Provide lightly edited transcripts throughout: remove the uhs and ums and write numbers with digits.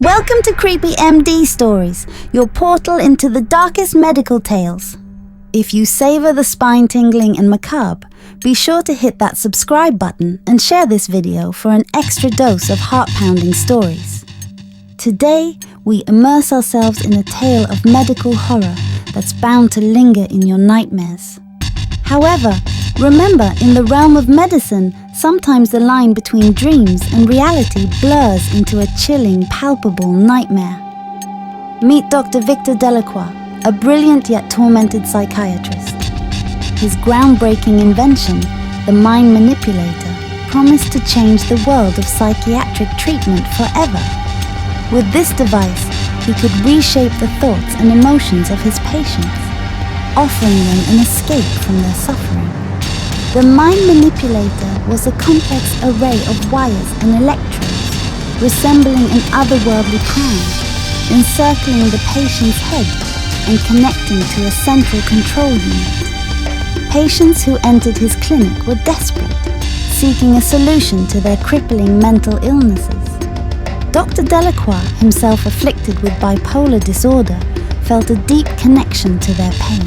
Welcome to Creepy MD Stories, your portal into the darkest medical tales. If you savor the spine-tingling and macabre, be sure to hit that subscribe button and share this video for an extra dose of heart-pounding stories. Today, we immerse ourselves in a tale of medical horror that's bound to linger in your nightmares. However, remember, in the realm of medicine, sometimes the line between dreams and reality blurs into a chilling, palpable nightmare. Meet Dr. Victor Delacroix, a brilliant yet tormented psychiatrist. His groundbreaking invention, the mind manipulator, promised to change the world of psychiatric treatment forever. With this device, he could reshape the thoughts and emotions of his patients, offering them an escape from their suffering. The mind manipulator was a complex array of wires and electrodes, resembling an otherworldly crown, encircling the patient's head and connecting to a central control unit. Patients who entered his clinic were desperate, seeking a solution to their crippling mental illnesses. Dr. Delacroix, himself afflicted with bipolar disorder, felt a deep connection to their pain.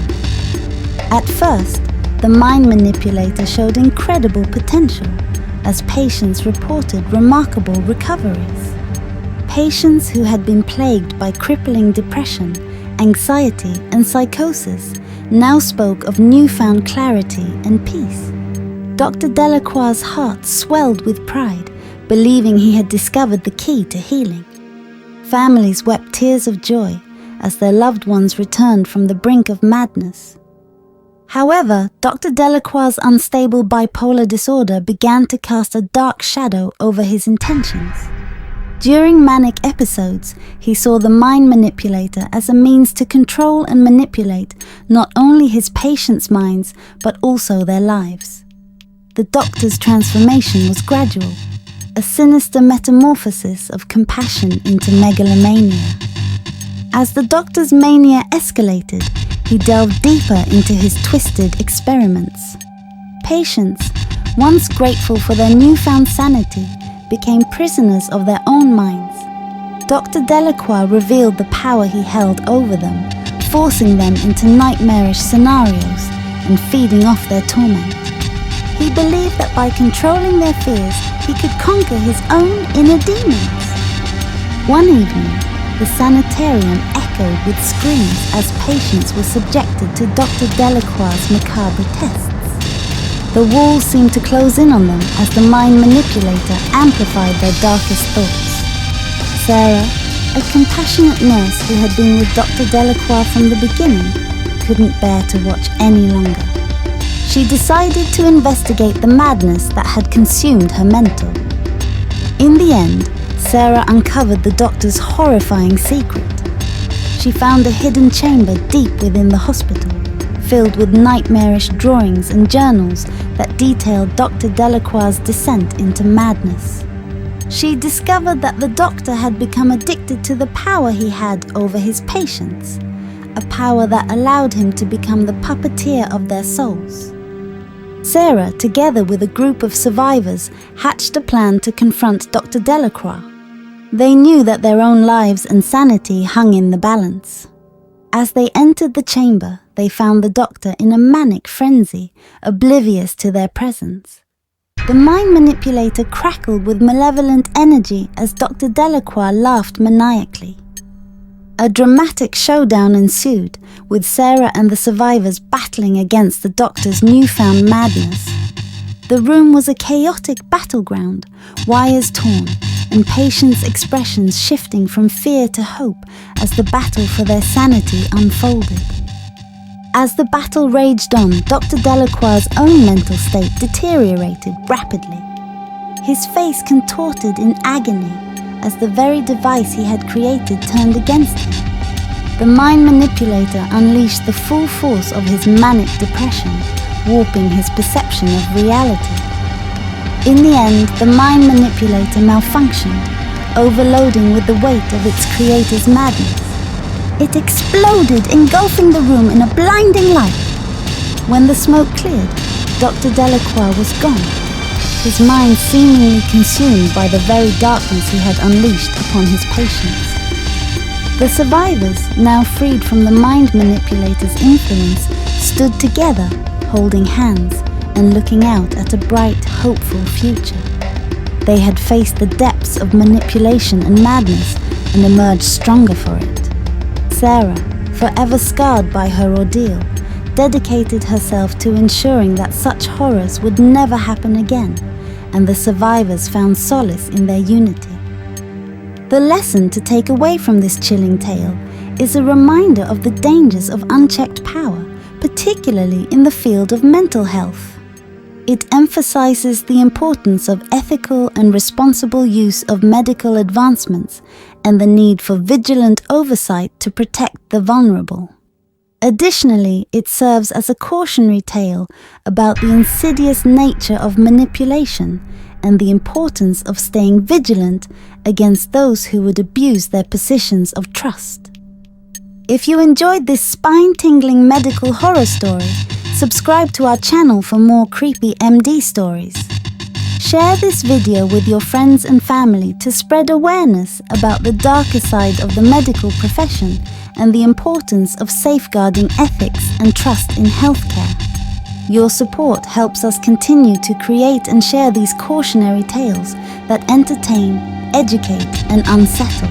At first, the mind manipulator showed incredible potential, as patients reported remarkable recoveries. Patients who had been plagued by crippling depression, anxiety, and psychosis now spoke of newfound clarity and peace. Dr. Delacroix's heart swelled with pride, believing he had discovered the key to healing. Families wept tears of joy as their loved ones returned from the brink of madness. However, Dr. Delacroix's unstable bipolar disorder began to cast a dark shadow over his intentions. During manic episodes, he saw the mind manipulator as a means to control and manipulate not only his patients' minds, but also their lives. The doctor's transformation was gradual, a sinister metamorphosis of compassion into megalomania. As the doctor's mania escalated, he delved deeper into his twisted experiments. Patients, once grateful for their newfound sanity, became prisoners of their own minds. Dr. Delacroix revealed the power he held over them, forcing them into nightmarish scenarios and feeding off their torment. He believed that by controlling their fears, he could conquer his own inner demons. One evening, the sanitarium echoed with screams as patients were subjected to Dr. Delacroix's macabre tests. The walls seemed to close in on them as the mind manipulator amplified their darkest thoughts. Sarah, a compassionate nurse who had been with Dr. Delacroix from the beginning, couldn't bear to watch any longer. She decided to investigate the madness that had consumed her mentor. In the end, Sarah uncovered the doctor's horrifying secret. She found a hidden chamber deep within the hospital, filled with nightmarish drawings and journals that detailed Dr. Delacroix's descent into madness. She discovered that the doctor had become addicted to the power he had over his patients, a power that allowed him to become the puppeteer of their souls. Sarah, together with a group of survivors, hatched a plan to confront Dr. Delacroix. They knew that their own lives and sanity hung in the balance. As they entered the chamber, they found the doctor in a manic frenzy, oblivious to their presence. The mind manipulator crackled with malevolent energy as Dr. Delacroix laughed maniacally. A dramatic showdown ensued, with Sarah and the survivors battling against the doctor's newfound madness. The room was a chaotic battleground, wires torn, and patients' expressions shifting from fear to hope as the battle for their sanity unfolded. As the battle raged on, Dr. Delacroix's own mental state deteriorated rapidly. His face contorted in agony as the very device he had created turned against him. The mind manipulator unleashed the full force of his manic depression, warping his perception of reality. In the end, the mind manipulator malfunctioned, overloading with the weight of its creator's madness. It exploded, engulfing the room in a blinding light. When the smoke cleared, Dr. Delacroix was gone, his mind seemingly consumed by the very darkness he had unleashed upon his patients. The survivors, now freed from the mind manipulator's influence, stood together, holding hands and looking out at a bright, hopeful future. They had faced the depths of manipulation and madness and emerged stronger for it. Sarah, forever scarred by her ordeal, dedicated herself to ensuring that such horrors would never happen again, and the survivors found solace in their unity. The lesson to take away from this chilling tale is a reminder of the dangers of unchecked power, particularly in the field of mental health. It emphasizes the importance of ethical and responsible use of medical advancements and the need for vigilant oversight to protect the vulnerable. Additionally, it serves as a cautionary tale about the insidious nature of manipulation and the importance of staying vigilant against those who would abuse their positions of trust. If you enjoyed this spine-tingling medical horror story, subscribe to our channel for more creepy MD stories. Share this video with your friends and family to spread awareness about the darker side of the medical profession and the importance of safeguarding ethics and trust in healthcare. Your support helps us continue to create and share these cautionary tales that entertain, educate, and unsettle.